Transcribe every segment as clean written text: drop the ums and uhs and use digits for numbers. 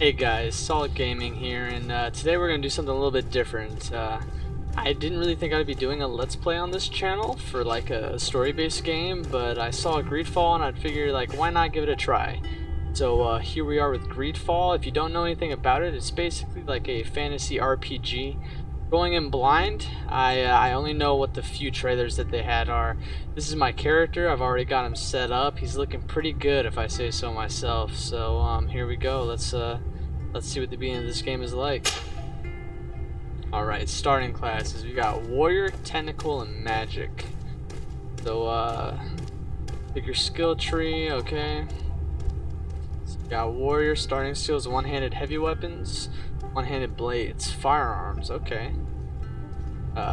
Hey guys, Solid Gaming here, and today we're going to do something a little bit different. I didn't really think I'd be doing a Let's Play on this channel for like a story-based game, but I saw GreedFall and I'd figure like why not give it a try. So here we are with GreedFall. If you don't know anything about it, it's basically like a fantasy RPG. Going in blind, I only know what the few trailers that they had are. This is my character. I've already got him set up. He's looking pretty good if I say so myself. So here we go. Let's see what the beginning of this game is like. Alright, starting classes. We got Warrior, Technical, and Magic. So pick your skill tree, okay. So we got Warrior, starting skills, one-handed heavy weapons. One-handed blades, firearms, okay.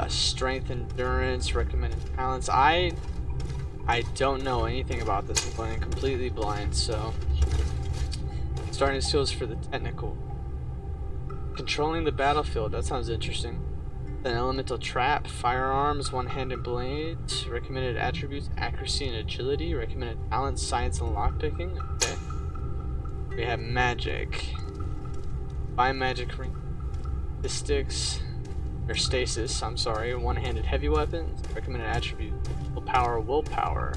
Strength, endurance, recommended talents. I don't know anything about this. I'm going in completely blind, so starting skills for the technical. Controlling the battlefield, that sounds interesting. Then elemental trap, firearms, one-handed blades. Recommended attributes, accuracy and agility. Recommended talents, science and lockpicking. Okay. We have magic. Buy magic ring, stasis, I'm sorry, one-handed heavy weapons, recommended attribute, willpower,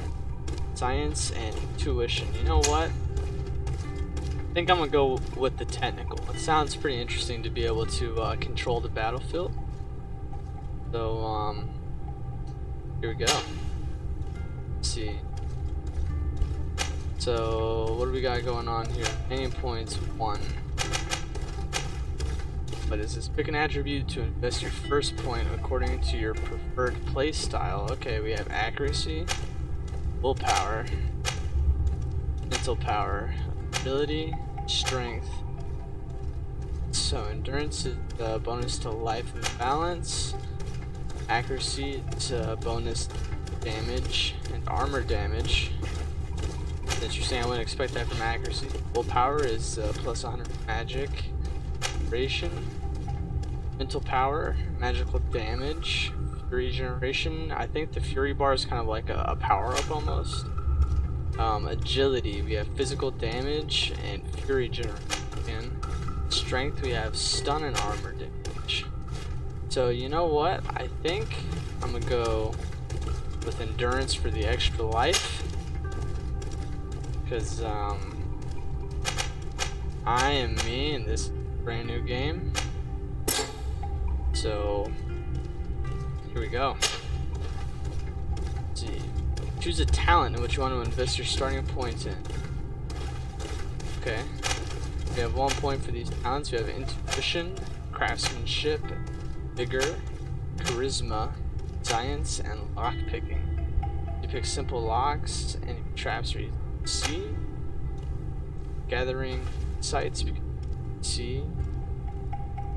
science, and intuition. You know what? I think I'm gonna go with the technical. It sounds pretty interesting to be able to control the battlefield. So, here we go. Let's see. So, what do we got going on here? Aim points 1. But is this pick an attribute to invest your first point according to your preferred play style? Okay, we have accuracy, willpower, mental power, ability, strength. So endurance is a bonus to life and balance. Accuracy is a bonus damage and armor damage. Interesting, I wouldn't expect that from accuracy. Willpower is plus 100 magic. Mental power, magical damage, fury generation. I think the fury bar is kind of like a power-up almost. Agility, we have physical damage and fury generation. Strength, we have stun and armor damage. So you know what? I think I'm gonna go with endurance for the extra life, because I am me in this brand new game. So here we go. Let's see. Choose a talent in which you want to invest your starting points in. Okay. We have 1 point for these talents. We have intuition, craftsmanship, vigor, charisma, science, and lockpicking. You pick simple locks and traps where you see. Gathering sites, we can see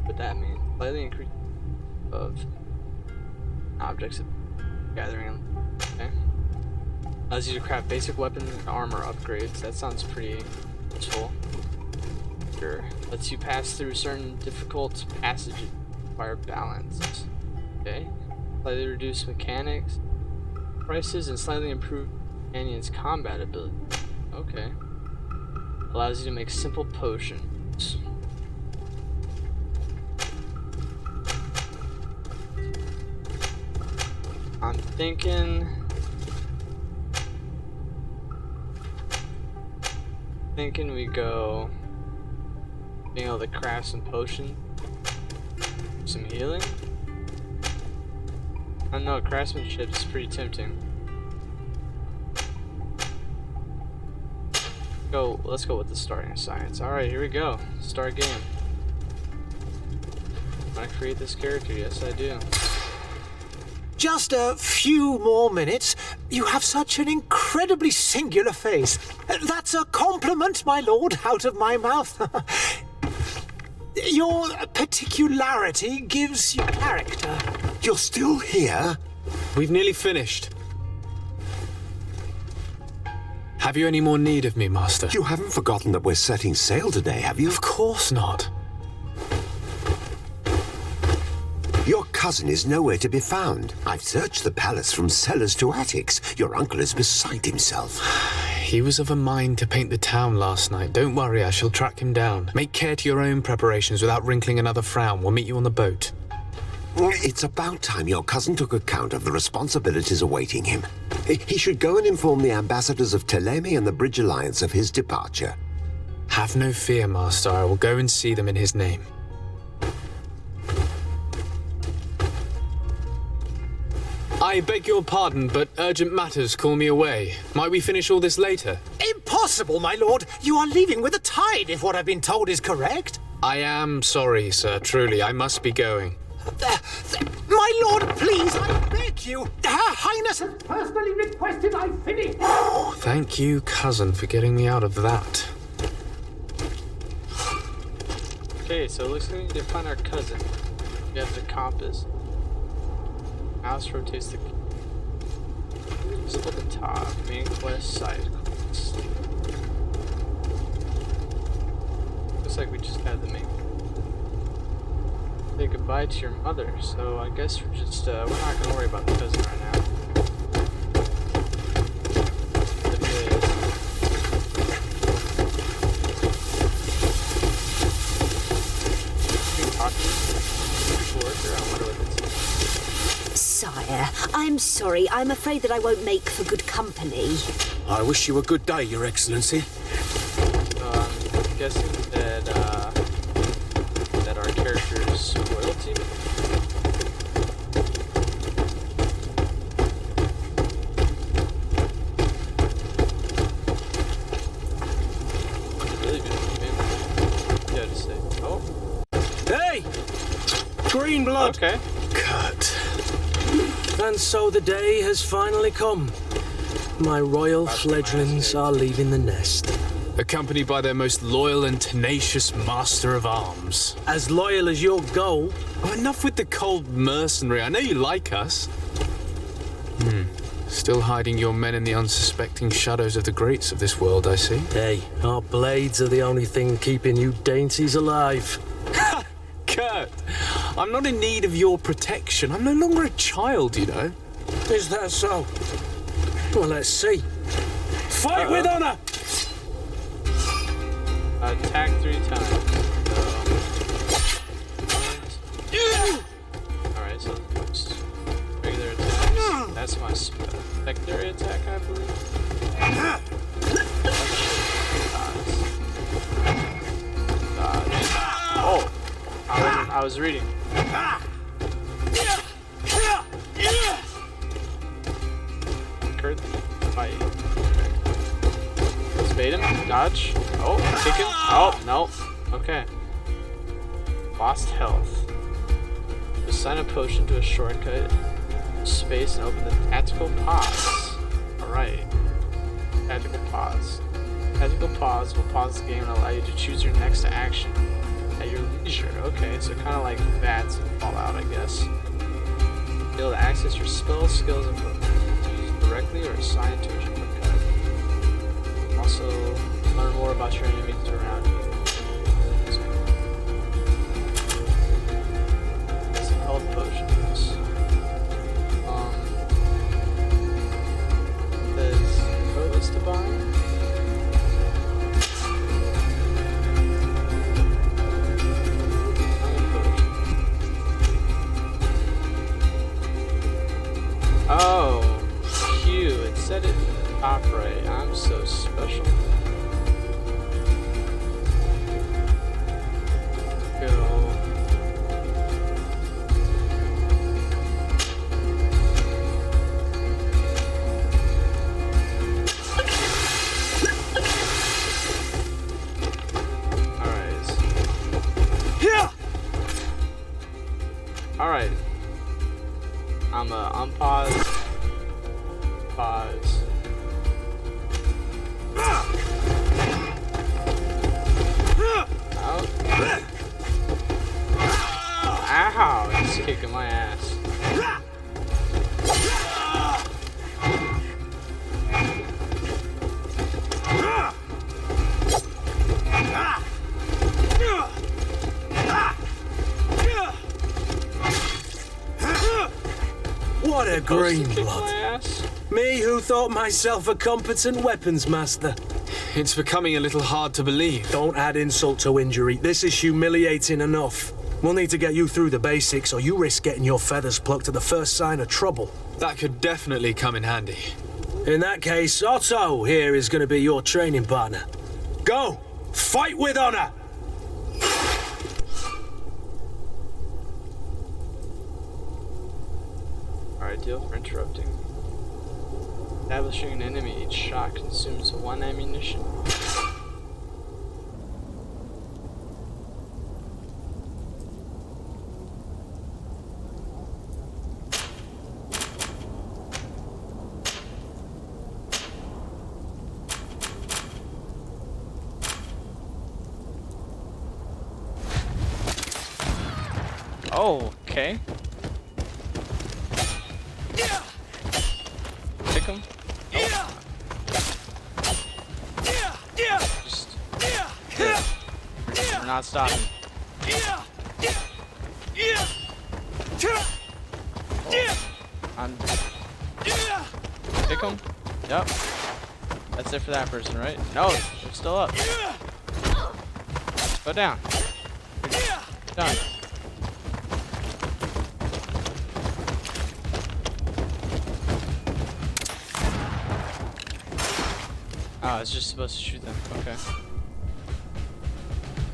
what that means. Slightly increase of objects of gathering. Okay. Allows you to craft basic weapons and armor upgrades. That sounds pretty useful. Sure. Lets you pass through certain difficult passages that require balance. Okay. Slightly reduced mechanics, prices, and slightly improved companion's combat ability. Okay. Allows you to make simple potions. I'm thinking we go being able to craft some potions, some healing. I don't know, craftsmanship is pretty tempting. Let's go with the starting science. Alright, here we go. Start game. Want to create this character? Yes, I do. Just a few more minutes. You have such an incredibly singular face. That's a compliment, my lord, out of my mouth. Your particularity gives you character. You're still here? We've nearly finished. Have you any more need of me, Master? You haven't forgotten that we're setting sail today, have you? Of course not. Your cousin is nowhere to be found. I've searched the palace from cellars to attics. Your uncle is beside himself. He was of a mind to paint the town last night. Don't worry, I shall track him down. Make care to your own preparations without wrinkling another frown. We'll meet you on the boat. It's about time your cousin took account of the responsibilities awaiting him. He should go and inform the ambassadors of Telemi and the Bridge Alliance of his departure. Have no fear, Master. I will go and see them in his name. I beg your pardon, but urgent matters call me away. Might we finish all this later? Impossible, my lord. You are leaving with the tide, if what I've been told is correct. I am sorry, sir. Truly, I must be going. My lord, please, I beg you. Her Highness has personally requested I finish. Thank you, cousin, for getting me out of that. Okay, so it looks like we need to find our cousin. We have the compass. Mouse rotates the visible at the top. Main quest, side quest. Looks like we just had the main. Say goodbye to your mother. So I guess we're just we're not gonna worry about the cousin right now. Sire, I'm sorry. I'm afraid that I won't make for good company. I wish you a good day, Your Excellency. I'm guessing that that our character's royalty. Really good game. Yeah, to say. Oh. Hey! Green blood! Okay. Cut. And so the day has finally come. My royal fledglings are leaving the nest. Accompanied by their most loyal and tenacious master of arms. As loyal as your goal. Oh, enough with the cold mercenary. I know you like us. Still hiding your men in the unsuspecting shadows of the greats of this world, I see. Hey, our blades are the only thing keeping you dainties alive. Kurt, I'm not in need of your protection. I'm no longer a child, you know. Is that so? Well, let's see. Fight with honor! Attack 3 times. Alright, so what's regular attacks? That's my secondary attack, I believe. Dodge. Oh! I was reading. Kurt, fight. Let's bait him. Dodge. Oh, kick him. Oh, no. Okay. Lost health. Assign a potion to a shortcut. Space and open the tactical pause. Alright. Tactical pause. Tactical pause will pause the game and allow you to choose your next action at your leisure. Okay, so kind of like VATS and Fallout, I guess. Be able to access your spells, skills, and use directly or assign to a shortcut. Also, learn more about your enemies around you. Some health potions. There's quotas to buy. Oh, Q. It said it top right. I'm so special. Go. Alright. Alright. I'm unpause. Pause. Out. Ow! He's kicking my ass. What a green Kick blood. my ass? Me who thought myself a competent weapons master. It's becoming a little hard to believe. Don't add insult to injury. This is humiliating enough. We'll need to get you through the basics, or you risk getting your feathers plucked at the first sign of trouble. That could definitely come in handy. In that case, Otto here is going to be your training partner. Go! Fight with honor! Alright, deal for interrupting. Establishing an enemy, each shot consumes 1 ammunition. Oh, okay. Pick him. Just. We're not stopping. Pick him. Yep. That's it for that person, right? No, they're still up. Go down. Done. Oh, it's just supposed to shoot them. Okay.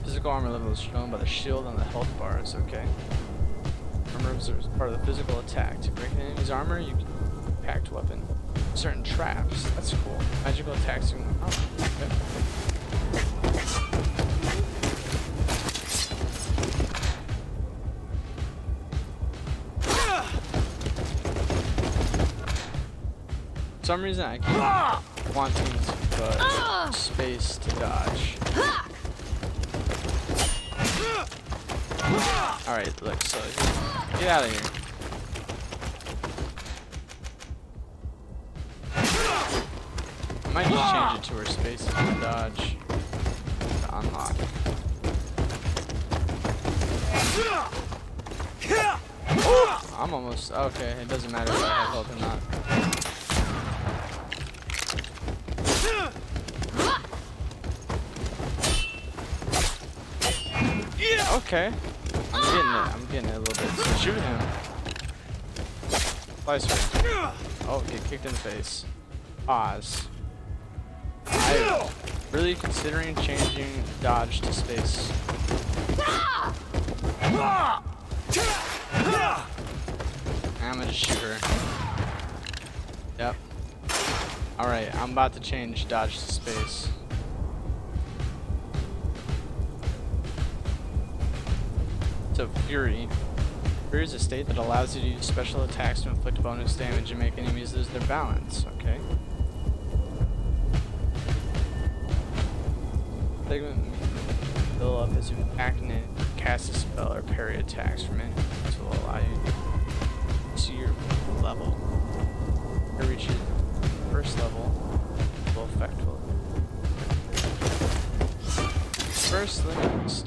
Physical armor level is shown by the shield on the health bars. Okay. Armor is part of the physical attack. To break an enemy's armor, you can packed weapon. Certain traps. That's cool. Magical attacks. Oh, okay. For some reason I keep wanting to put space to dodge. Alright, look, so get out of here. I might just change it to where space is to dodge to unlock. I'm almost okay, it doesn't matter if I have health or not. Okay. I'm getting it a little bit. So shoot him. Slicer. Oh, get kicked in the face. Pause. I'm really considering changing dodge to space. I'm gonna shoot her. Yep. Alright, I'm about to change dodge to space. So Fury. Fury is a state that allows you to use special attacks to inflict bonus damage and make enemies lose their balance. Okay. Segment fill up as you activate, cast a spell or parry attacks from enemies to allow you to your level. To reach your first level, will effectively. First, let me just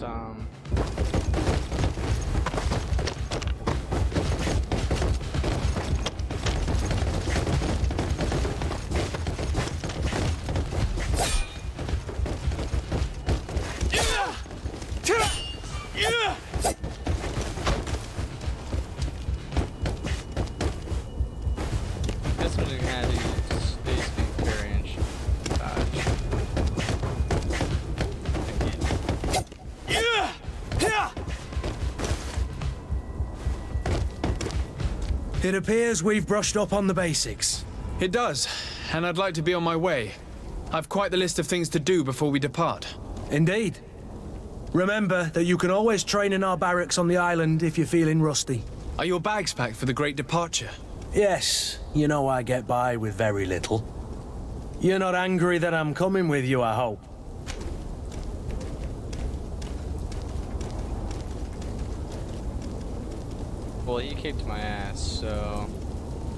guess I'm just gonna do space being variant dodge. It appears we've brushed up on the basics. It does, and I'd like to be on my way. I've quite the list of things to do before we depart. Indeed. Remember that you can always train in our barracks on the island if you're feeling rusty. Are your bags packed for the great departure? Yes, you know I get by with very little. You're not angry that I'm coming with you, I hope. Well, you kicked my ass, so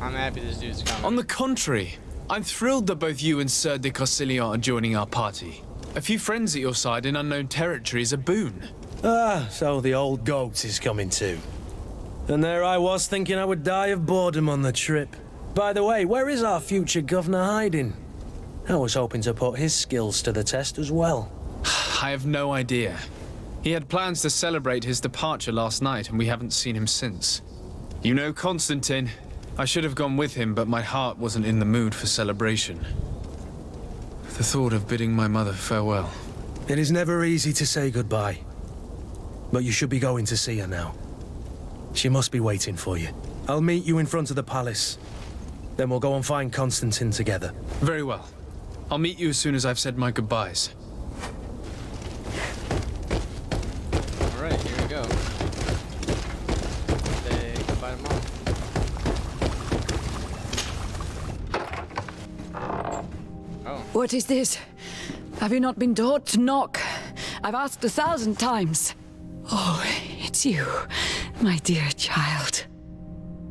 I'm happy this dude's coming. On the contrary, I'm thrilled that both you and Sir de Corsilion are joining our party. A few friends at your side in unknown territory is a boon. Ah, so the old goat is coming too. And there I was thinking I would die of boredom on the trip. By the way, where is our future governor hiding? I was hoping to put his skills to the test as well. I have no idea. He had plans to celebrate his departure last night, and we haven't seen him since. You know Constantine. I should have gone with him, but my heart wasn't in the mood for celebration. The thought of bidding my mother farewell. It is never easy to say goodbye. But you should be going to see her now. She must be waiting for you. I'll meet you in front of the palace. Then we'll go and find Constantine together. Very well. I'll meet you as soon as I've said my goodbyes. Alright, here we go. Say goodbye to Mom. Oh. What is this? Have you not been taught to knock? I've asked 1,000 times. Oh, it's you, my dear child.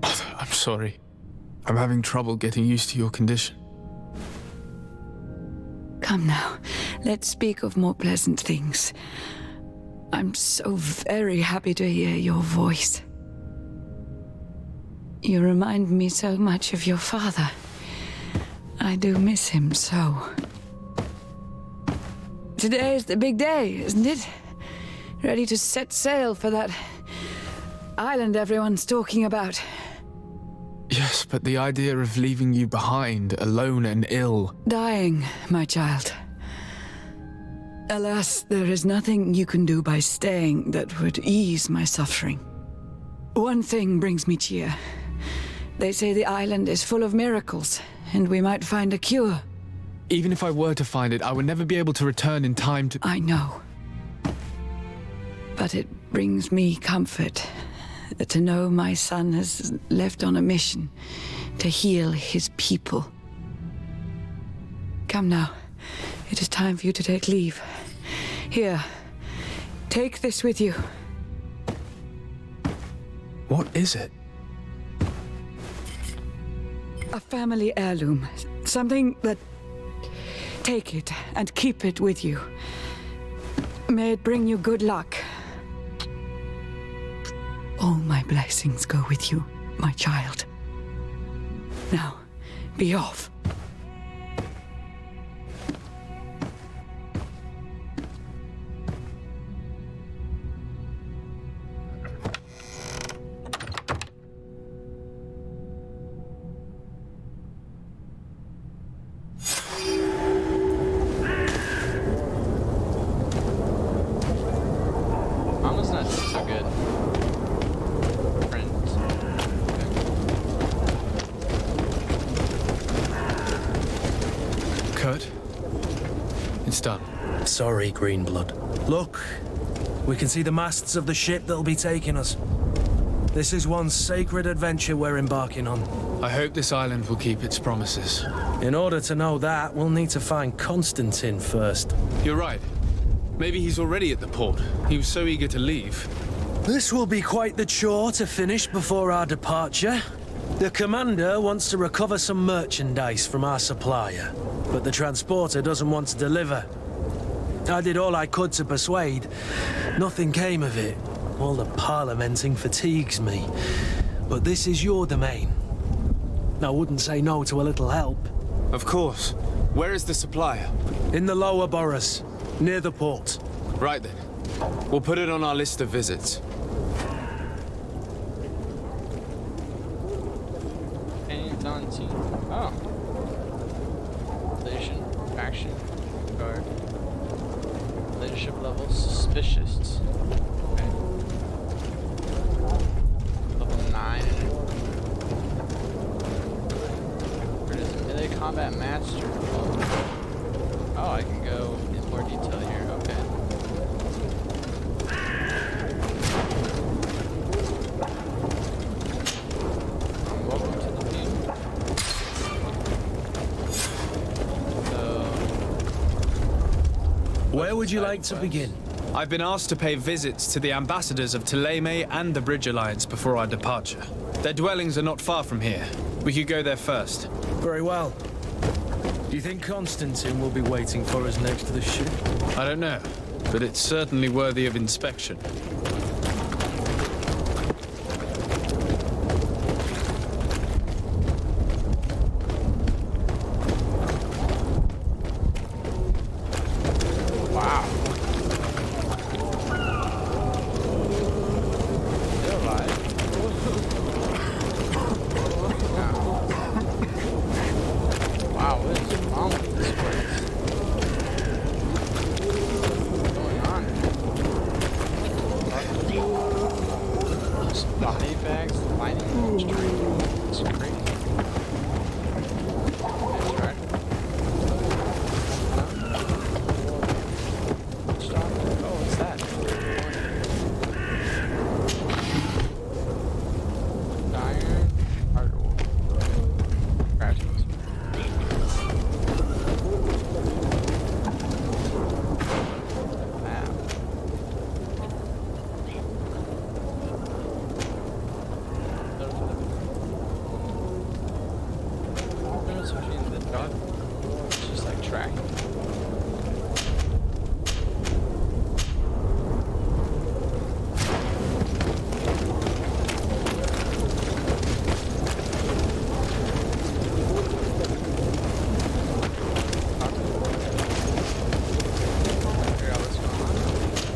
I'm sorry. I'm having trouble getting used to your condition. Come now, let's speak of more pleasant things. I'm so very happy to hear your voice. You remind me so much of your father. I do miss him so. Today is the big day, isn't it? Ready to set sail for that island everyone's talking about. Yes, but the idea of leaving you behind, alone and ill... Dying, my child. Alas, there is nothing you can do by staying that would ease my suffering. One thing brings me cheer. They say the island is full of miracles, and we might find a cure. Even if I were to find it, I would never be able to return in time to... I know. But it brings me comfort to know my son has left on a mission to heal his people. Come now. It is time for you to take leave. Here, take this with you. What is it? A family heirloom. Something that... Take it and keep it with you. May it bring you good luck. All my blessings go with you, my child. Now, be off. Mama's not doing so good. Print. Kurt? It's done. Sorry, Greenblood. Look, we can see the masts of the ship that'll be taking us. This is one sacred adventure we're embarking on. I hope this island will keep its promises. In order to know that, we'll need to find Constantine first. You're right. Maybe he's already at the port. He was so eager to leave. This will be quite the chore to finish before our departure. The commander wants to recover some merchandise from our supplier, but the transporter doesn't want to deliver. I did all I could to persuade. Nothing came of it. All the parliamenting fatigues me. But this is your domain. I wouldn't say no to a little help. Of course. Where is the supplier? In the lower boroughs, near the port. Right then. We'll put it on our list of visits. Paintings on team. Oh. Relation, faction, guard. Leadership level, suspicious. Okay. Level 9. Where does melee combat master? Oh, I can go in more detail here. Okay. Welcome to the team. Where would you like to begin? I've been asked to pay visits to the ambassadors of Ptolemy and the Bridge Alliance before our departure. Their dwellings are not far from here. We could go there first. Very well. Do you think Constantine will be waiting for us next to the ship? I don't know, but it's certainly worthy of inspection.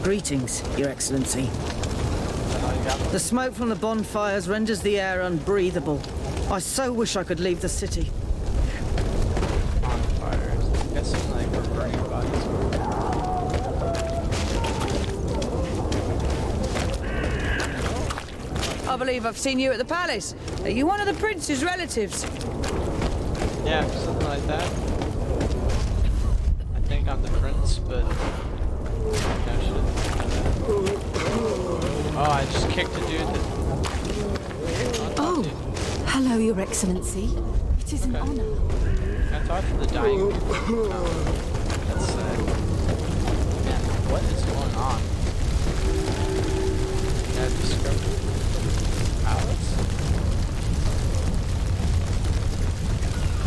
Greetings, Your Excellency. Oh, you got The smoke from the bonfires renders the air unbreathable. I so wish I could leave the city. bonfires. I'm guessing like we're burning bodies. I believe I've seen you at the palace. Are you one of the prince's relatives? Yeah, something like that. I think I'm the prince, but I shouldn't. Oh, I just kicked a dude that. Oh, hello, Your Excellency. It is an Okay. honor. I talked to the dying people. That's sad. Man, what is going on? Yeah, discovered palace?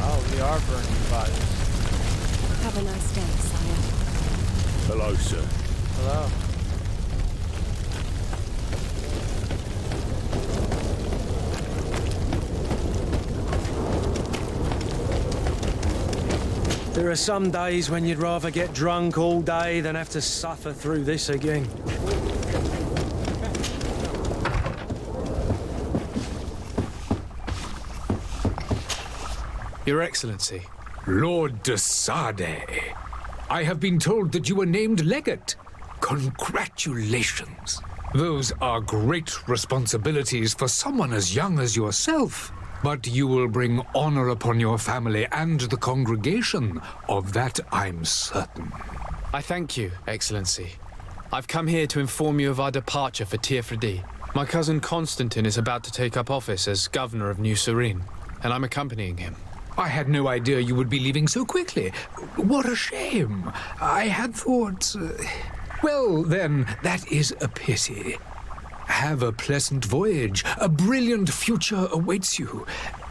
Oh, we are burning bodies. Have a nice day, sire. Hello, sir. Hello. There are some days when you'd rather get drunk all day than have to suffer through this again. Your Excellency. Lord de Sade. I have been told that you were named legate. Congratulations. Those are great responsibilities for someone as young as yourself. But you will bring honor upon your family and the congregation. Of that, I'm certain. I thank you, Excellency. I've come here to inform you of our departure for Tirfredi. My cousin Constantine is about to take up office as governor of New Serene, and I'm accompanying him. I had no idea you would be leaving so quickly. What a shame. I had thought... Well, then, that is a pity. Have a pleasant voyage. A brilliant future awaits you.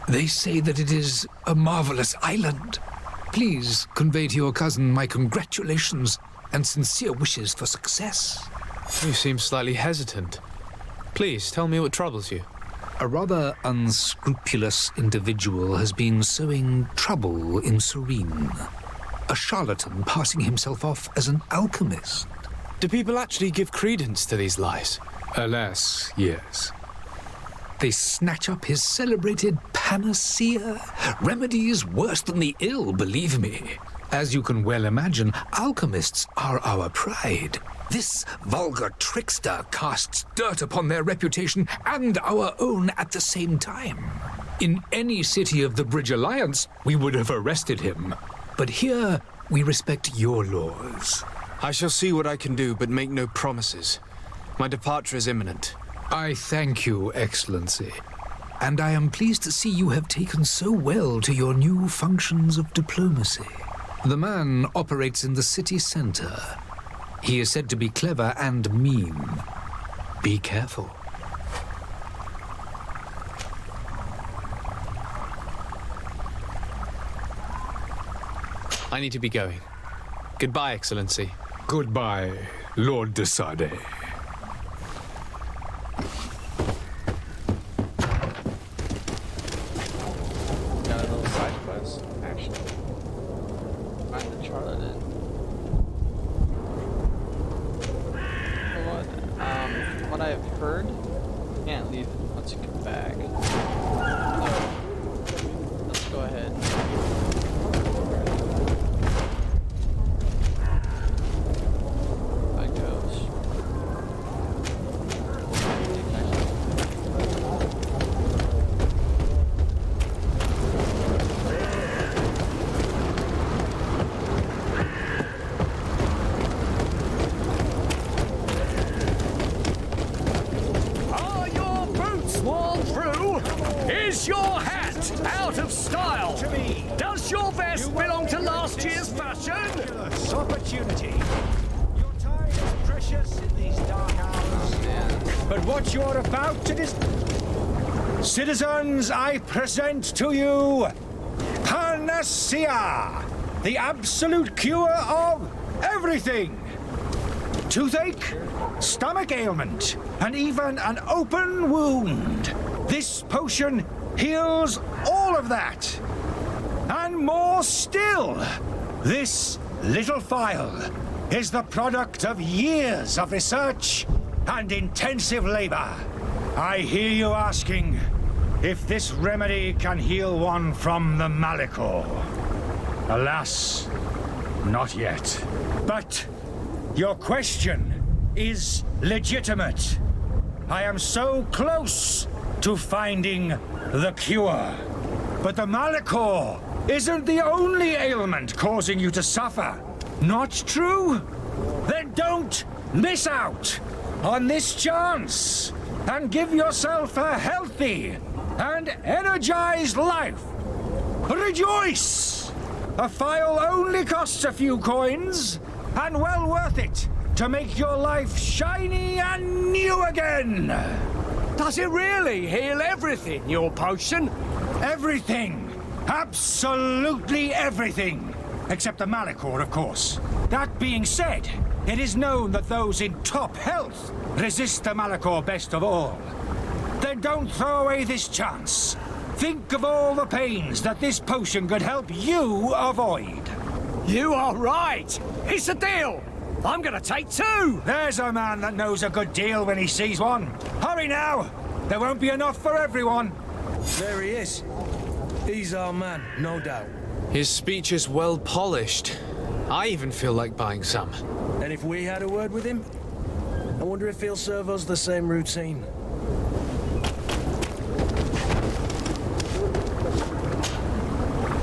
They say that it is a marvelous island. Please convey to your cousin my congratulations and sincere wishes for success. You seem slightly hesitant. Please, tell me what troubles you. A rather unscrupulous individual has been sowing trouble in Serene. A charlatan passing himself off as an alchemist. Do people actually give credence to these lies? Alas, yes. They snatch up his celebrated panacea. Remedies worse than the ill, believe me. As you can well imagine, alchemists are our pride. This vulgar trickster casts dirt upon their reputation and our own at the same time. In any city of the Bridge Alliance, we would have arrested him. But here, we respect your laws. I shall see what I can do, but make no promises. My departure is imminent. I thank you, Excellency. And I am pleased to see you have taken so well to your new functions of diplomacy. The man operates in the city center. He is said to be clever and mean. Be careful. I need to be going. Goodbye, Excellency. Goodbye, Lord de Sade. Got a little side quest, actually. Find the charlatan. From what I've heard, you can't leave once you come back. So, let's go ahead. That goes. Are your boots worn through? Is your hat out of style? Does your vest belong to last year's fashion? Opportunity. Your time is precious in these dark hours. But what you're about to Citizens, I present to you Panacea, the absolute cure of everything. Toothache, stomach ailment, and even an open wound. This potion heals all of that. And more still, this little phial is the product of years of research and intensive labor. I hear you asking if this remedy can heal one from the Malachor. Alas, not yet. But your question is legitimate. I am so close to finding the cure. But the Malachor isn't the only ailment causing you to suffer. Not true? Then don't miss out on this chance and give yourself a healthy and energized life. Rejoice! A phial only costs a few coins, and well worth it to make your life shiny and new again. Does it really heal everything, your potion? Everything. Absolutely everything. Except the Malachor, of course. That being said, it is known that those in top health resist the Malachor best of all. Then don't throw away this chance. Think of all the pains that this potion could help you avoid. You are right. It's a deal. I'm gonna take 2. There's a man that knows a good deal when he sees one. Hurry now. There won't be enough for everyone. There he is. He's our man, no doubt. His speech is well polished. I even feel like buying some. And if we had a word with him, I wonder if he'll serve us the same routine.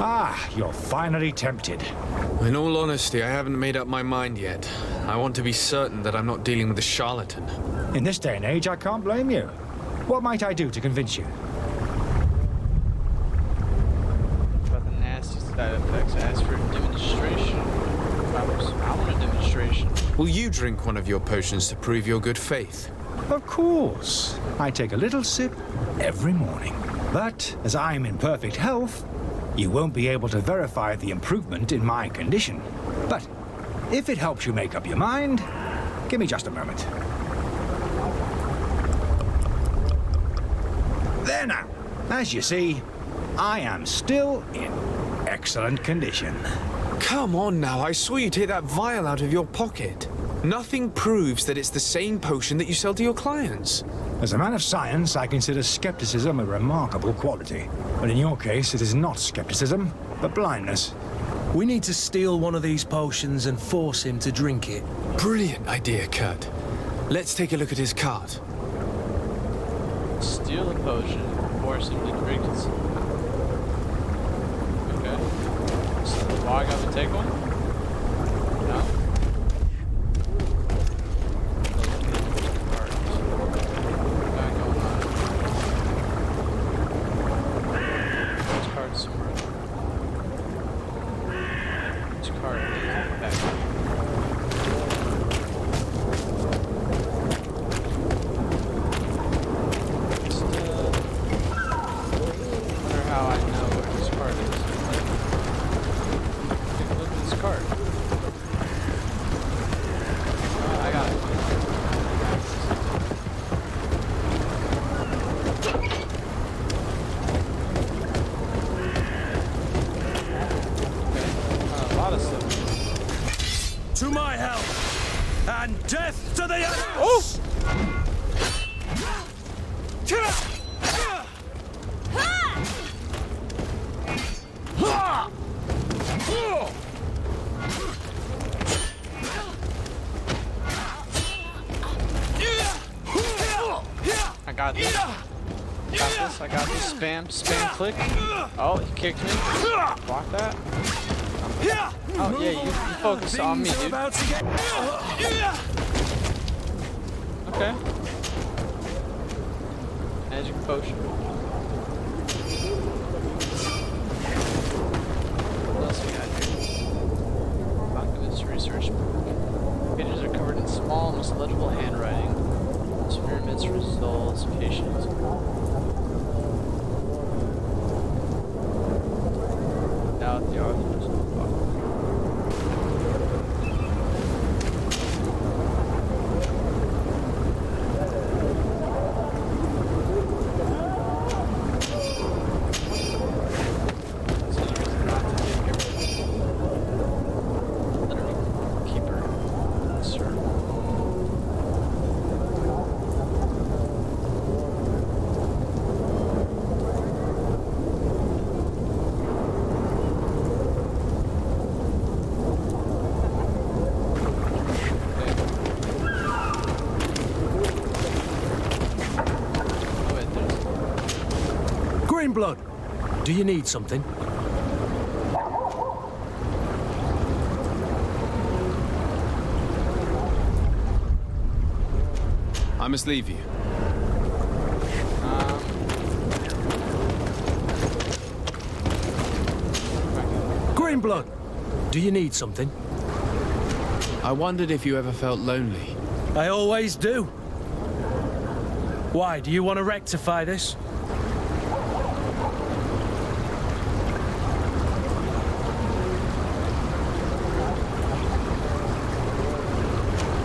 Ah, you're finally tempted. In all honesty, I haven't made up my mind yet. I want to be certain that I'm not dealing with a charlatan. In this day and age, I can't blame you. What might I do to convince you? About the nasty side effects, ask for a demonstration. I want a demonstration. Will you drink one of your potions to prove your good faith? Of course. I take a little sip every morning. But as I'm in perfect health, you won't be able to verify the improvement in my condition. But if it helps you make up your mind, give me just a moment. There now. As you see, I am still in excellent condition. Come on now, I saw you take that vial out of your pocket. Nothing proves that it's the same potion that you sell to your clients. As a man of science, I consider skepticism a remarkable quality. But in your case, it is not skepticism, but blindness. We need to steal one of these potions and force him to drink it. Brilliant idea, Kurt. Let's take a look at his cart. Steal the potion, force him to drink it. Okay. So the dog have to take one? No? To my help! And death to the others! Oh! I got this. I got this. Spam, click. Oh, he kicked me. Block that. Oh yeah, you focus on me, dude. Okay. Magic potion. What else we got here? Documents research book. Pages are covered in small, almost legible handwriting. Experiments, results, patients. Now the authors. Greenblood, do you need something? I must leave you. Greenblood, do you need something? I wondered if you ever felt lonely. I always do. Why, do you want to rectify this?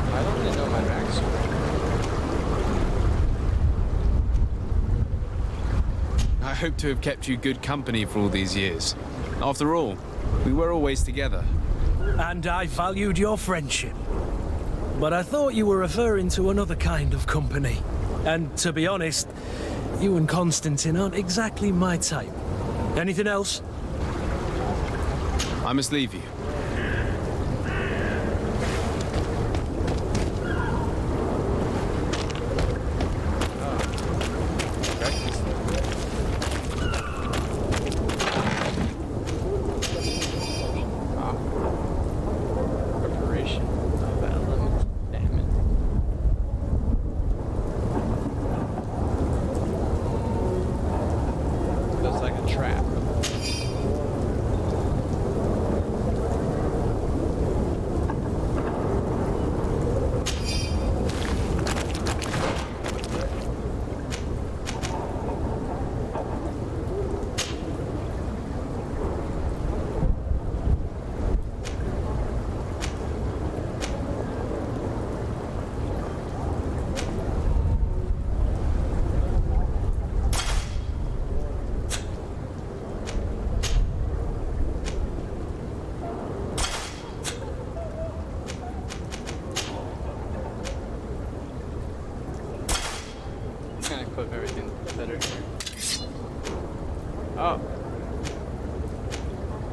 I don't really know my backstory. I hope to have kept you good company for all these years. After all, we were always together. And I valued your friendship. But I thought you were referring to another kind of company. And to be honest, you and Constantine aren't exactly my type. Anything else? I must leave you. Preparation of element. Damn it. Looks like a trap. Gonna equip everything better here. Oh.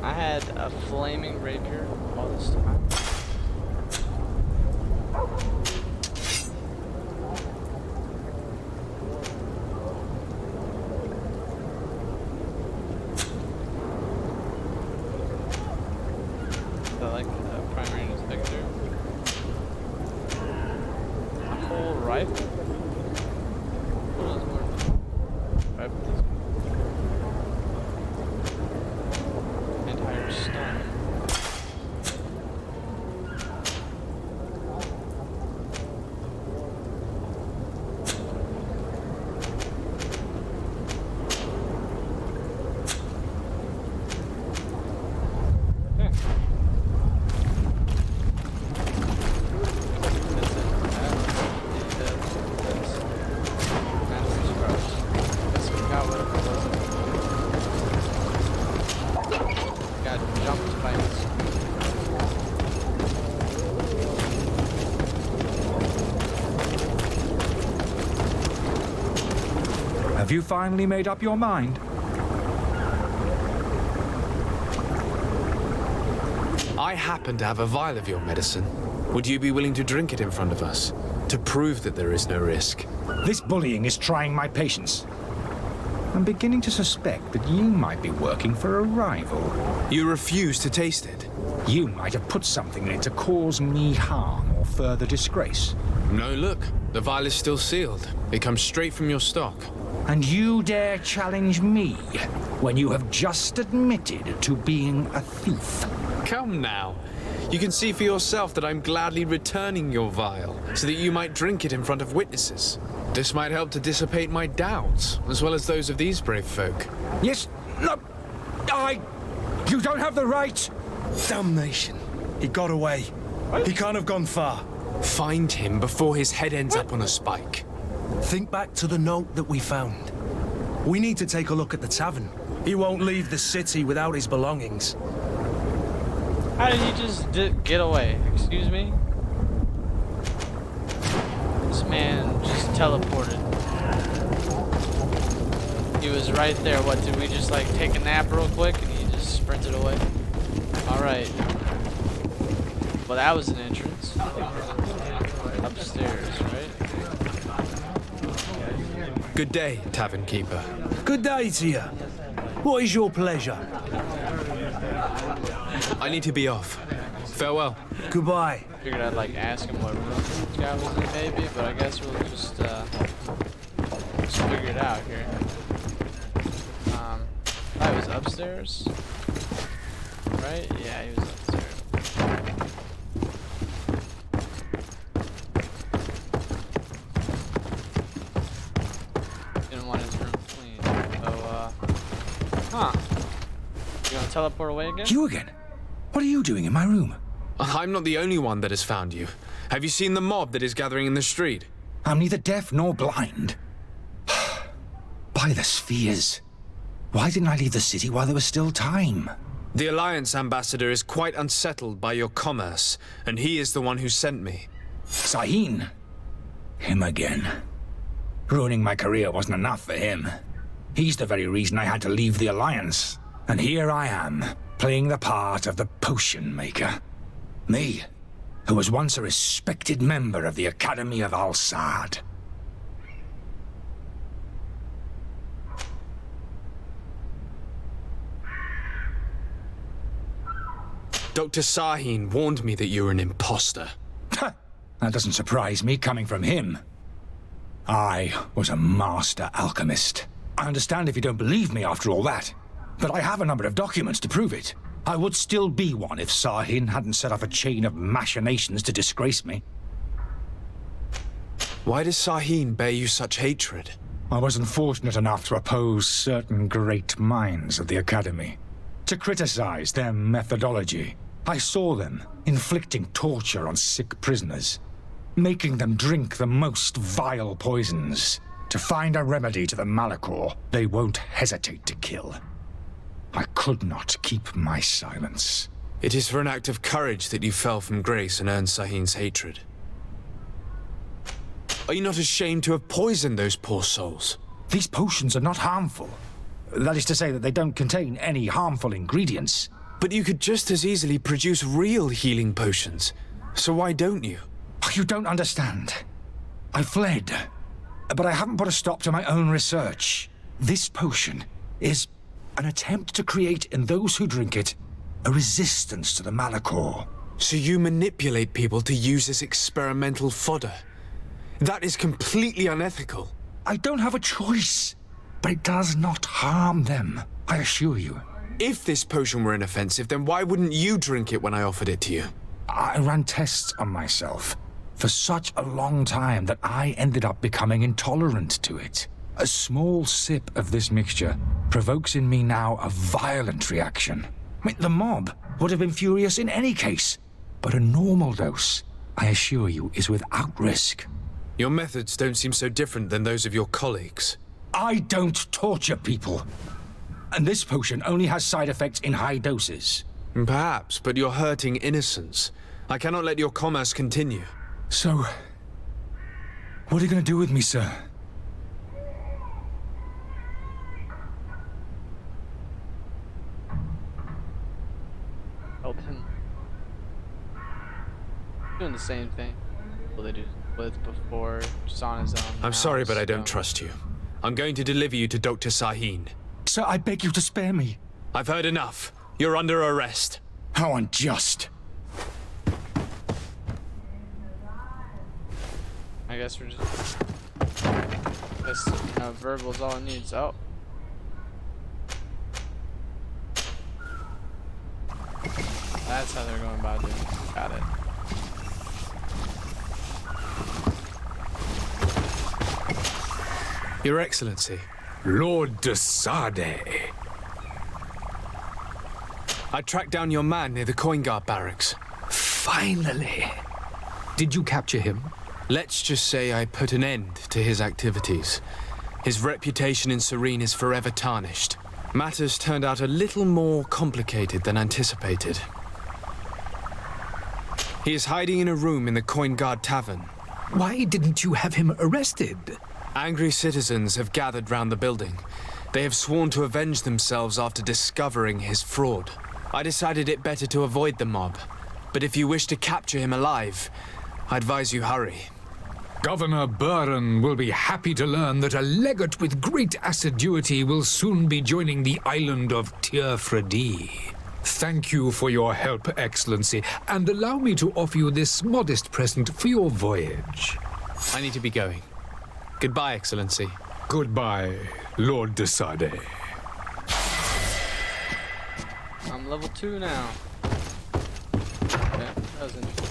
I had a flaming rapier all this time. I like primary inspector. A whole rifle? What is more? Rifle. Entire stun. Have you finally made up your mind? I happen to have a vial of your medicine. Would you be willing to drink it in front of us? To prove that there is no risk? This bullying is trying my patience. I'm beginning to suspect that you might be working for a rival. You refuse to taste it? You might have put something in it to cause me harm or further disgrace. No, look. The vial is still sealed. It comes straight from your stock. And you dare challenge me when you have just admitted to being a thief? Come now. You can see for yourself that I'm gladly returning your vial, so that you might drink it in front of witnesses. This might help to dissipate my doubts, as well as those of these brave folk. Yes, no, you don't have the right. Damnation. He got away. He can't have gone far. Find him before his head ends up on a spike. Think back to the note that we found. We need to take a look at the tavern. He won't leave the city without his belongings. How did he just get away? Excuse me? This man just teleported. He was right there. What, did we just like take a nap real quick and he just sprinted away? Alright. Well, that was an entrance. Upstairs, right? Good day, tavern keeper. Good day to you. What is your pleasure? I need to be off. Farewell. Goodbye. Figured I'd like ask him what room this guy was in maybe, but I guess we'll just figure it out here. I was upstairs. Right? Yeah, he was upstairs. Didn't want his room clean. So, huh. You gonna teleport away again? You again? What are you doing in my room? I'm not the only one that has found you. Have you seen the mob that is gathering in the street? I'm neither deaf nor blind. By the spheres. Why didn't I leave the city while there was still time? The Alliance ambassador is quite unsettled by your commerce, and he is the one who sent me. Sahin. Him again. Ruining my career wasn't enough for him. He's the very reason I had to leave the Alliance. And here I am, playing the part of the potion maker. Me, who was once a respected member of the Academy of Al-Sad. Dr. Sahin warned me that you were an imposter. That doesn't surprise me, coming from him. I was a master alchemist. I understand if you don't believe me after all that, but I have a number of documents to prove it. I would still be one if Sahin hadn't set off a chain of machinations to disgrace me. Why does Sahin bear you such hatred? I wasn't fortunate enough to oppose certain great minds of the Academy. To criticize their methodology. I saw them inflicting torture on sick prisoners, making them drink the most vile poisons. To find a remedy to the Malachor they won't hesitate to kill. I could not keep my silence. It is for an act of courage that you fell from grace and earned Sahin's hatred. Are you not ashamed to have poisoned those poor souls? These potions are not harmful. That is to say that they don't contain any harmful ingredients. But you could just as easily produce real healing potions. So why don't you? You don't understand. I fled, but I haven't put a stop to my own research. This potion is an attempt to create in those who drink it a resistance to the Malachor. So you manipulate people to use as experimental fodder? That is completely unethical. I don't have a choice, but it does not harm them, I assure you. If this potion were inoffensive, then why wouldn't you drink it when I offered it to you? I ran tests on myself for such a long time that I ended up becoming intolerant to it. A small sip of this mixture provokes in me now a violent reaction. I mean, the mob would have been furious in any case, but a normal dose, I assure you, is without risk. Your methods don't seem so different than those of your colleagues. I don't torture people. And this potion only has side effects in high doses. Perhaps, but you're hurting innocents. I cannot let your commerce continue. So, what are you going to do with me, sir? Help him. Doing the same thing. Well, they do with before, just on his own. I'm sorry, but I don't trust you. I'm going to deliver you to Dr. Sahin. Sir, I beg you to spare me. I've heard enough. You're under arrest. How unjust. I guess we're just... verbal's all it needs. Oh. That's how they're going about it. Got it. Your Excellency. Lord de Sade. I tracked down your man near the Coin Guard barracks. Finally. Did you capture him? Let's just say I put an end to his activities. His reputation in Serene is forever tarnished. Matters turned out a little more complicated than anticipated. He is hiding in a room in the Coin Guard Tavern. Why didn't you have him arrested? Angry citizens have gathered round the building. They have sworn to avenge themselves after discovering his fraud. I decided it better to avoid the mob, but if you wish to capture him alive, I advise you hurry. Governor Buren will be happy to learn that a legate with great assiduity will soon be joining the island of Tir-Fredi. Thank you for your help, Excellency, and allow me to offer you this modest present for your voyage. I need to be going. Goodbye, Excellency. Goodbye, Lord de Sade. I'm level 2 now. Okay, that was interesting.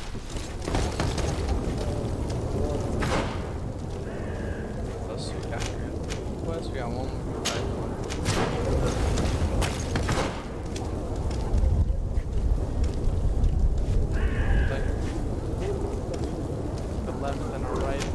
What else we got here? What else we got? One more. The left and a right.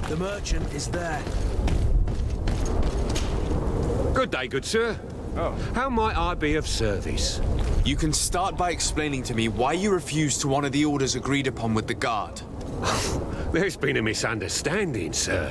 The merchant is there. Good day, good sir. Oh. How might I be of service? You can start by explaining to me why you refuse to honor the orders agreed upon with the guard. There's been a misunderstanding, sir.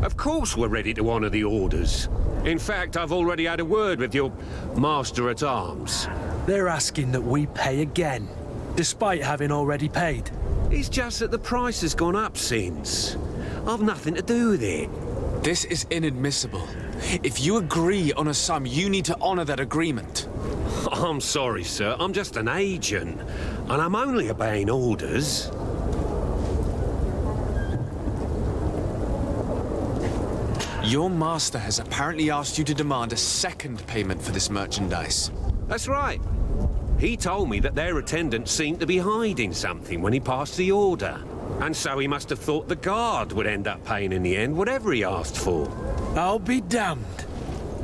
Of course we're ready to honor the orders. In fact, I've already had a word with your master-at-arms. They're asking that we pay again, despite having already paid. It's just that the price has gone up since. I've nothing to do with it. This is inadmissible. If you agree on a sum, you need to honor that agreement. I'm sorry, sir. I'm just an agent, and I'm only obeying orders. Your master has apparently asked you to demand a second payment for this merchandise. That's right. He told me that their attendant seemed to be hiding something when he passed the order. And so he must have thought the guard would end up paying in the end, whatever he asked for. I'll be damned.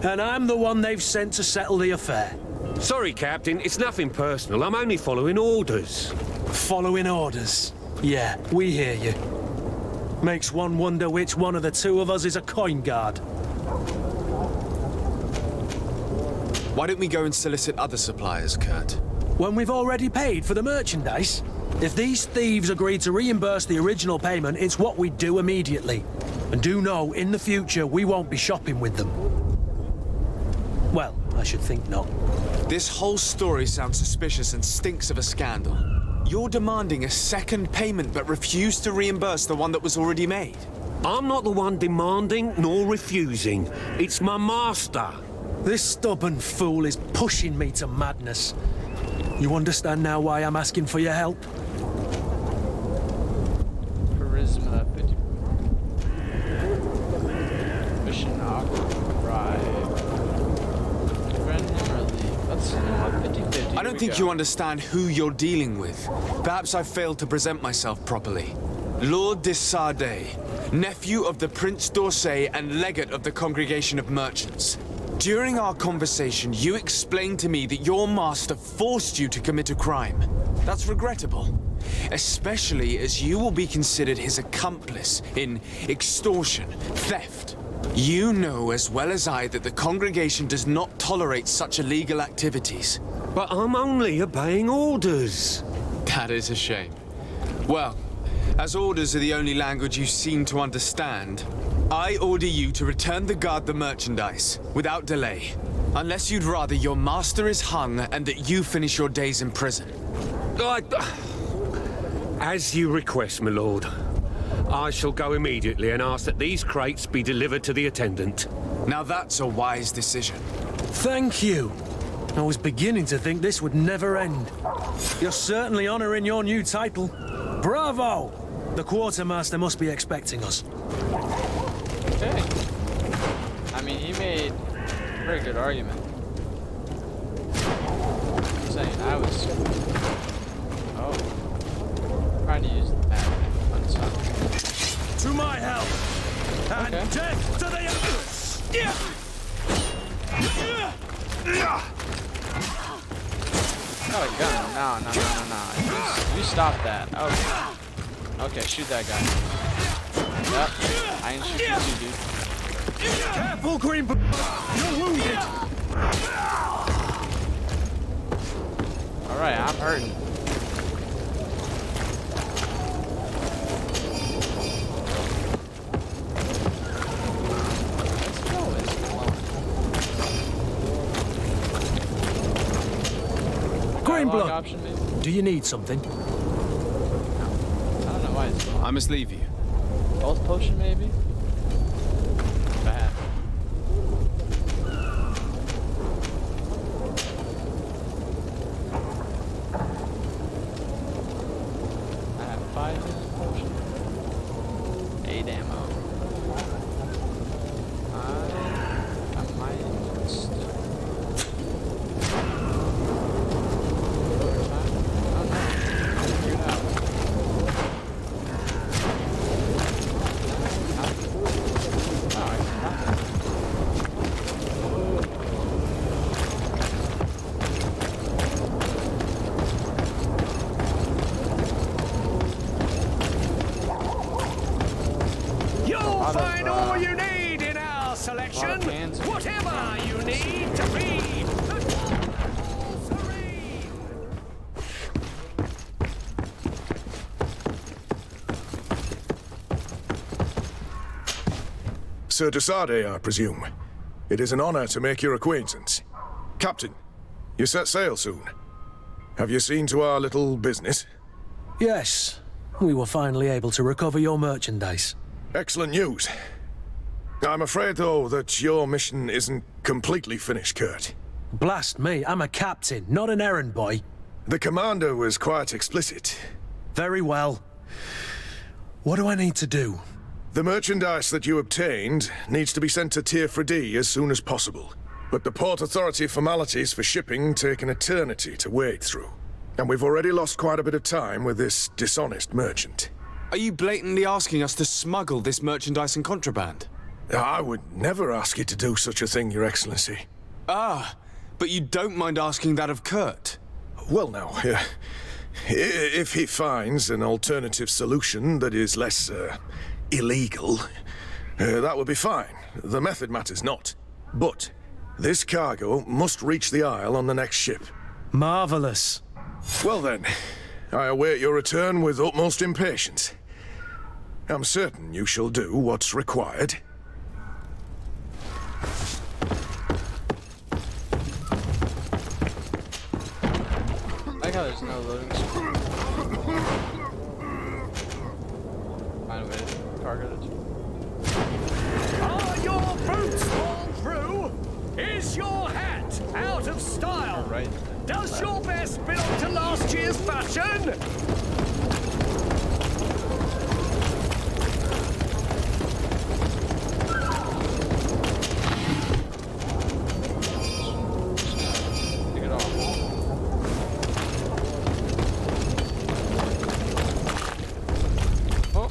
And I'm the one they've sent to settle the affair. Sorry, Captain, it's nothing personal. I'm only following orders. Following orders? Yeah, we hear you. Makes one wonder which one of the two of us is a coin guard. Why don't we go and solicit other suppliers, Kurt? When we've already paid for the merchandise? If these thieves agree to reimburse the original payment, it's what we do immediately. And do know, in the future, we won't be shopping with them. Well, I should think not. This whole story sounds suspicious and stinks of a scandal. You're demanding a second payment but refuse to reimburse the one that was already made. I'm not the one demanding nor refusing. It's my master. This stubborn fool is pushing me to madness. You understand now why I'm asking for your help? Charisma, mission right. Friend him or leave. Let's 50-50. I don't think you understand who you're dealing with. Perhaps I failed to present myself properly. Lord de Sade, nephew of the Prince d'Orsay and legate of the Congregation of Merchants. During our conversation, you explained to me that your master forced you to commit a crime. That's regrettable, especially as you will be considered his accomplice in extortion, theft. You know as well as I that the congregation does not tolerate such illegal activities. But I'm only obeying orders. That is a shame. Well, as orders are the only language you seem to understand, I order you to return the guard the merchandise, without delay. Unless you'd rather your master is hung and that you finish your days in prison. As you request, my lord. I shall go immediately and ask that these crates be delivered to the attendant. Now that's a wise decision. Thank you. I was beginning to think this would never end. You're certainly honoring your new title. Bravo! The quartermaster must be expecting us. Okay. I mean, he made a very good argument. I'm saying I was... Oh. Trying to use the map. To my help! And Okay. death to the... Got a gun. No. You stop that. Okay. Okay, shoot that guy. Yep. I ain't shooting you, dude. Careful, GreedFall! You're wounded! Alright, I'm hurting. GreedFall, do you need something? I don't know why it's I must leave you. Health potion, maybe? Bad. I have 5 health potions. 8 ammo. I might still. Find all you need in our selection. Whatever you need to be. Sir Desade, I presume. It is an honor to make your acquaintance. Captain, you set sail soon. Have you seen to our little business? Yes. We were finally able to recover your merchandise. Excellent news. I'm afraid, though, that your mission isn't completely finished, Kurt. Blast me, I'm a captain, not an errand boy. The commander was quite explicit. Very well. What do I need to do? The merchandise that you obtained needs to be sent to Tier 4D as soon as possible. But the Port Authority formalities for shipping take an eternity to wade through. And we've already lost quite a bit of time with this dishonest merchant. Are you blatantly asking us to smuggle this merchandise and contraband? I would never ask you to do such a thing, Your Excellency. Ah, but you don't mind asking that of Kurt? Well, now, if he finds an alternative solution that is less, illegal, that would be fine. The method matters not. But this cargo must reach the Isle on the next ship. Marvelous. Well then, I await your return with utmost impatience. I'm certain you shall do what's required. I like how there's no loading screen. Find a way to cargo it. Are your boots worn through? Is your hat out of style? Right. Does your vest belong to last year's fashion? Take it off. Oh.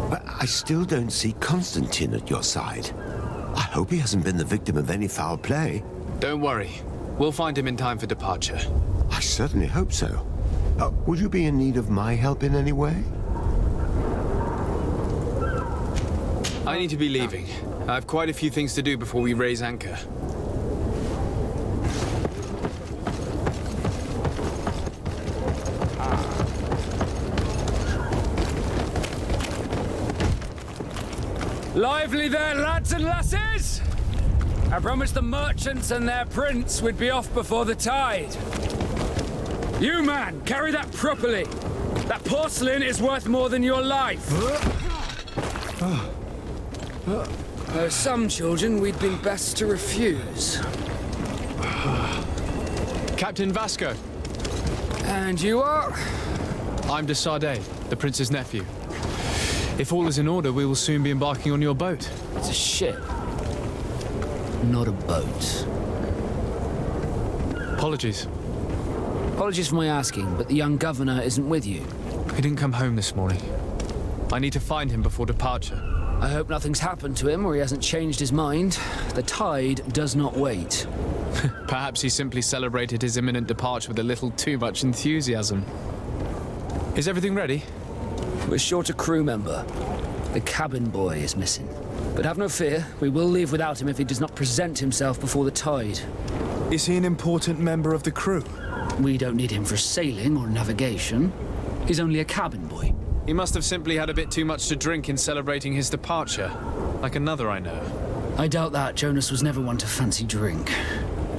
But I still don't see Constantine at your side. I hope he hasn't been the victim of any foul play. Don't worry. We'll find him in time for departure. I certainly hope so. Would you be in need of my help in any way? I need to be leaving. I have quite a few things to do before we raise anchor. Lively there, lads and lasses! I promised the merchants and their prince we'd be off before the tide. You, man, carry that properly. That porcelain is worth more than your life. Some children we'd been best to refuse. Captain Vasco. And you are? I'm Desade, the prince's nephew. If all is in order, we will soon be embarking on your boat. It's a ship, not a boat. Apologies. Apologies for my asking, but the young governor isn't with you. He didn't come home this morning. I need to find him before departure. I hope nothing's happened to him or he hasn't changed his mind. The tide does not wait. Perhaps he simply celebrated his imminent departure with a little too much enthusiasm. Is everything ready? We're short a crew member. The cabin boy is missing. But have no fear, we will leave without him if he does not present himself before the tide. Is he an important member of the crew? We don't need him for sailing or navigation. He's only a cabin boy. He must have simply had a bit too much to drink in celebrating his departure, like another I know. I doubt that. Jonas was never one to fancy drink.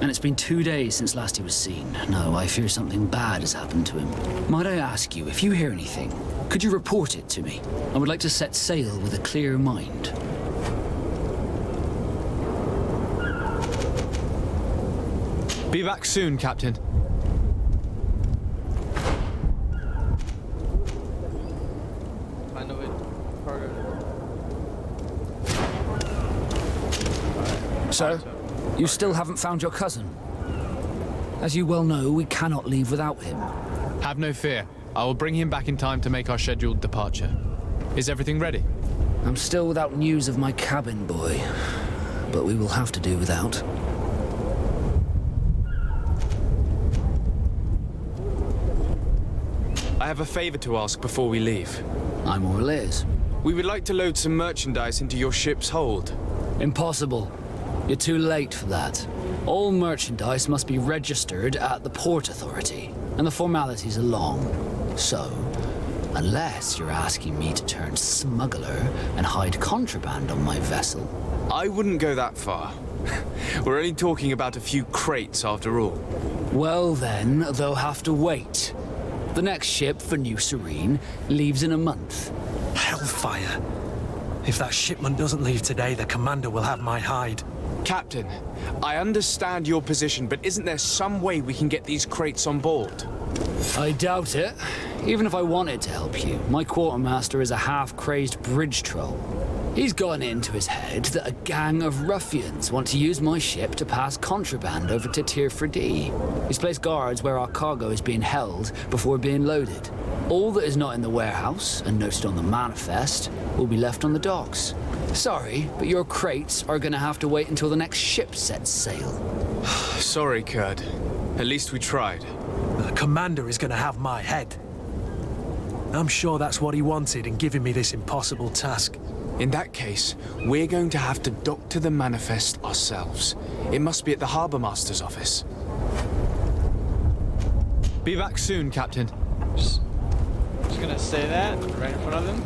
And it's been 2 days since last he was seen. No, I fear something bad has happened to him. Might I ask you, if you hear anything, could you report it to me? I would like to set sail with a clear mind. Be back soon, Captain. Find a way cargo. So, you still haven't found your cousin? As you well know, we cannot leave without him. Have no fear. I will bring him back in time to make our scheduled departure. Is everything ready? I'm still without news of my cabin boy, but we will have to do without. I have a favor to ask before we leave. I'm all ears. We would like to load some merchandise into your ship's hold. Impossible. You're too late for that. All merchandise must be registered at the Port Authority, and the formalities are long. So, unless you're asking me to turn smuggler and hide contraband on my vessel. I wouldn't go that far. We're only talking about a few crates after all. Well then, they'll have to wait. The next ship for New Serene leaves in a month. Hellfire. If that shipment doesn't leave today, the commander will have my hide. Captain, I understand your position, but isn't there some way we can get these crates on board? I doubt it. Even if I wanted to help you, my quartermaster is a half-crazed bridge troll. He's gotten into his head that a gang of ruffians want to use my ship to pass contraband over to Tirfredi. He's placed guards where our cargo is being held before being loaded. All that is not in the warehouse and noted on the manifest will be left on the docks. Sorry, but your crates are gonna have to wait until the next ship sets sail. Sorry, Kurd. At least we tried. The commander is gonna have my head. I'm sure that's what he wanted in giving me this impossible task. In that case, we're going to have to dock to the manifest ourselves. It must be at the Harbour Master's office. Be back soon, Captain. Just gonna say that right in front of him.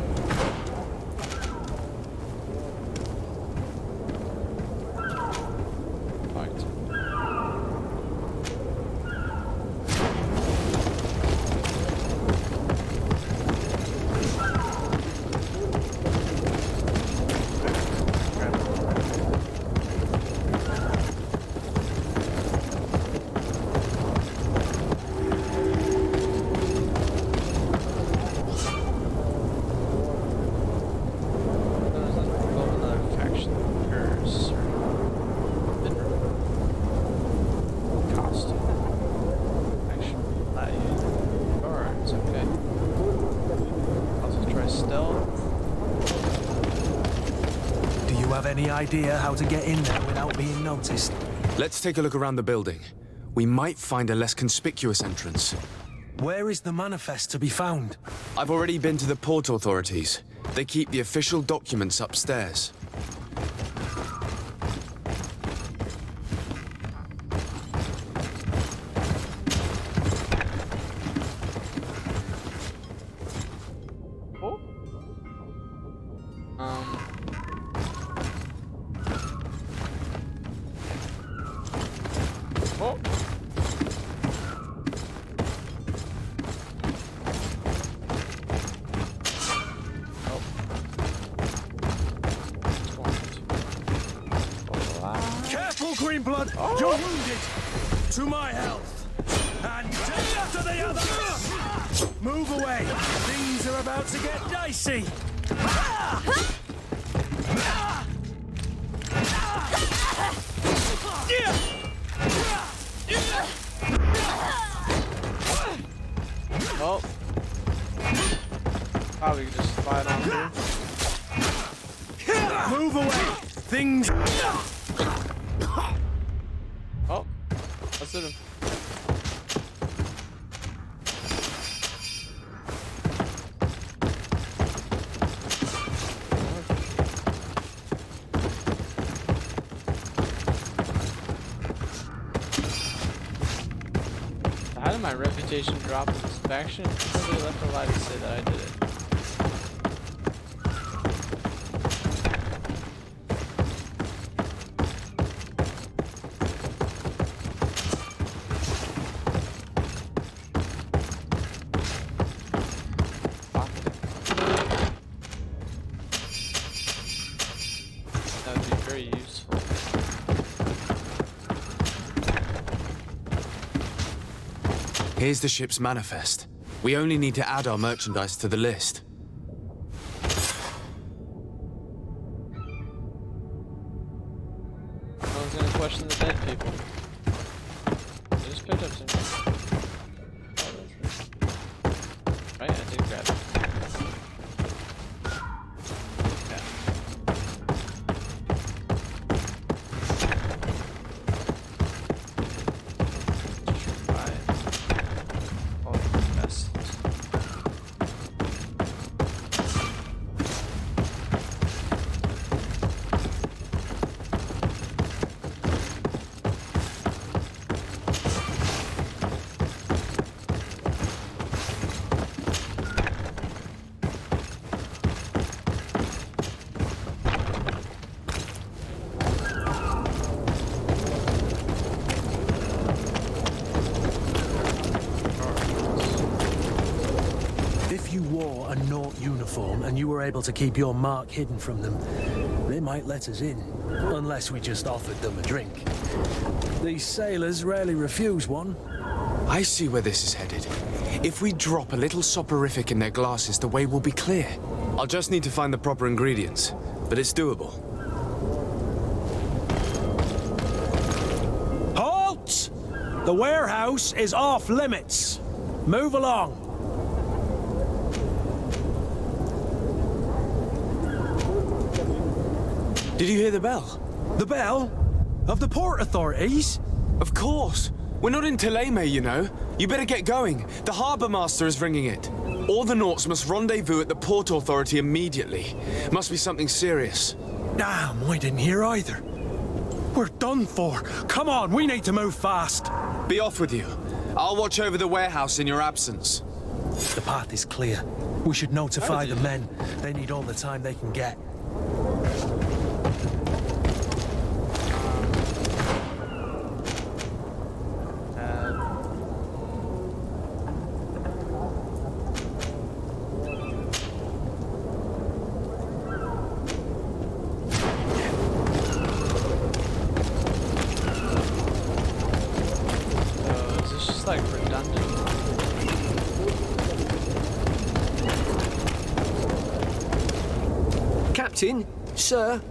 Any idea how to get in there without being noticed? Let's take a look around the building. We might find a less conspicuous entrance. Where is the manifest to be found? I've already been to the port authorities. They keep the official documents upstairs. Greenblood, you're wounded! To my health! And take after the other! Move away! Things are about to get dicey! Oh. Probably could just slide on through. Move away! Things... Oh. Let's hit him. How did my reputation drop in this faction? Somebody left alive to say that I did it. That would be very useful. Here's the ship's manifest. We only need to add our merchandise to the list. No one's gonna question the dead people. I just picked up some. Oh, right, I did grab it. Yeah. If you wore a Naut uniform and you were able to keep your mark hidden from them, they might let us in, unless we just offered them a drink. These sailors rarely refuse one. I see where this is headed. If we drop a little soporific in their glasses, the way will be clear. I'll just need to find the proper ingredients, but it's doable. Halt! The warehouse is off limits. Move along. Did you hear the bell? The bell? Of the port authorities? Of course. We're not in Thélème, you know. You better get going. The harbour master is ringing it. All the Nauts must rendezvous at the port authority immediately. Must be something serious. Damn, I didn't hear either. We're done for. Come on, we need to move fast. Be off with you. I'll watch over the warehouse in your absence. The path is clear. We should notify the men. They need all the time they can get. Like redundant. Captain, sir,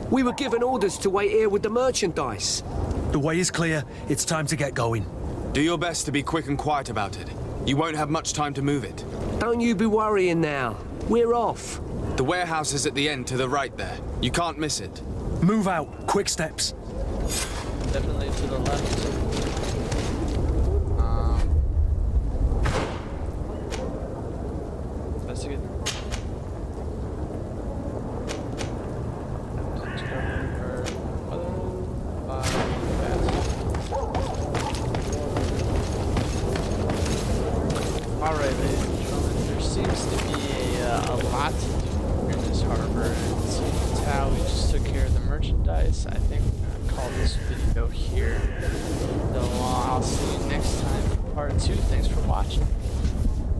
we were given orders to wait here with the merchandise. The way is clear. It's time to get going. Do your best to be quick and quiet about it. You won't have much time to move it. Don't you be worrying now. We're off. The warehouse is at the end to the right there. You can't miss it. Move out. Quick steps. Definitely to the left. Investigate. Alright, ladies and gentlemen, there seems to be a lot to do in this harbor, and seeing how we just took care of the merchandise, I think we're going to call this video here. So I'll see you next time for part 2. Thanks for watching.